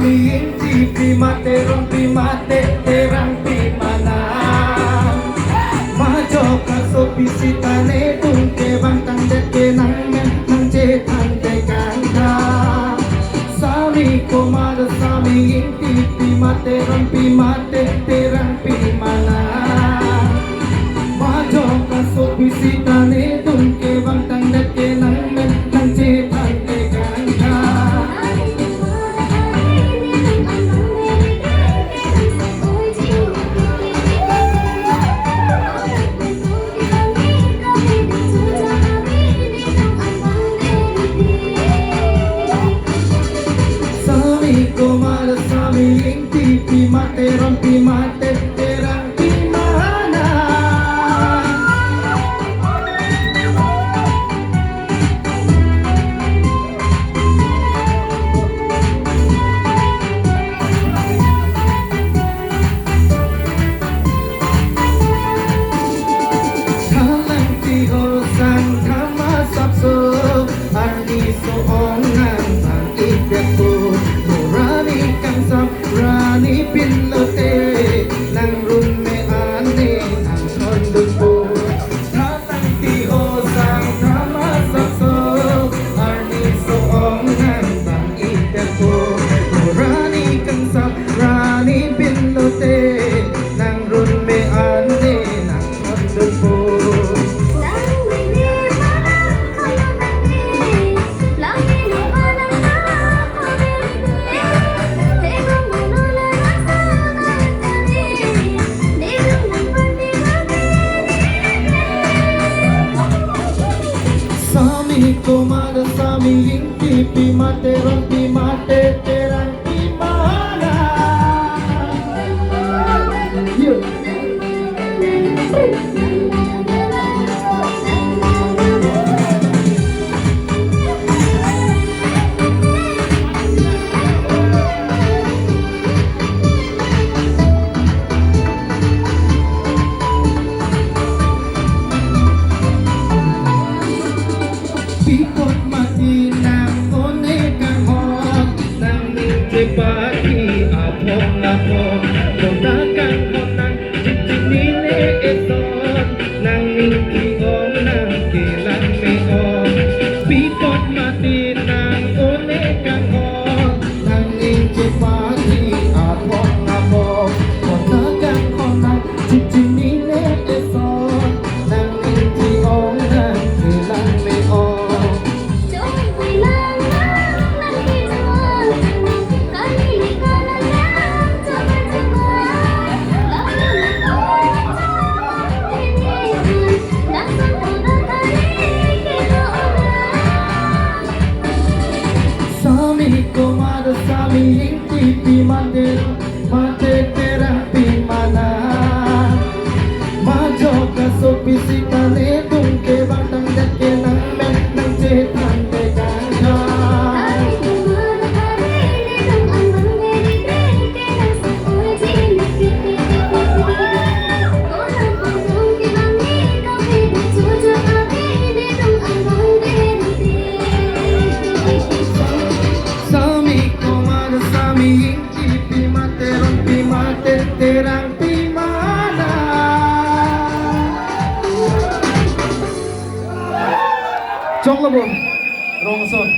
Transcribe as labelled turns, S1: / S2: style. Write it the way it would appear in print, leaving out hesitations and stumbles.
S1: Inti primate rompimate terang pimana majo kaso bisitane tungke bantang deke nang nang cetan dekanda sami komada sami inti primate rompimate terang pimana majo kaso bisitane tungke bantang deke nang nang cetan dekanda Pimate rompimate terang pimana Talang tihosan kama sabso ardi soongan ang ikyato Nurani kang sabrani pinlote nang runme ane ang kondon po Tatang tihosang kama sakso arni soongan bang ikyato Nurani kang sabrani pinlote nang runme ane ang kondon po Komada sami inti pimate rompimate terang pimana Pikot mati nang one kang hot nang ningke pagi apong-apong Konakan konang jijinine eton nang ningki om nang kilang meon Pikot mati nang one kang hot nang ningke pagi apong-apong Konakan konang jijinine eton nang ningki om nang kilang meon Komada sami inti pimate mate terang pimana majo kaso bisitane tungke bantang deke nang nang cetan dekanda terang pimana Chong labon Rongson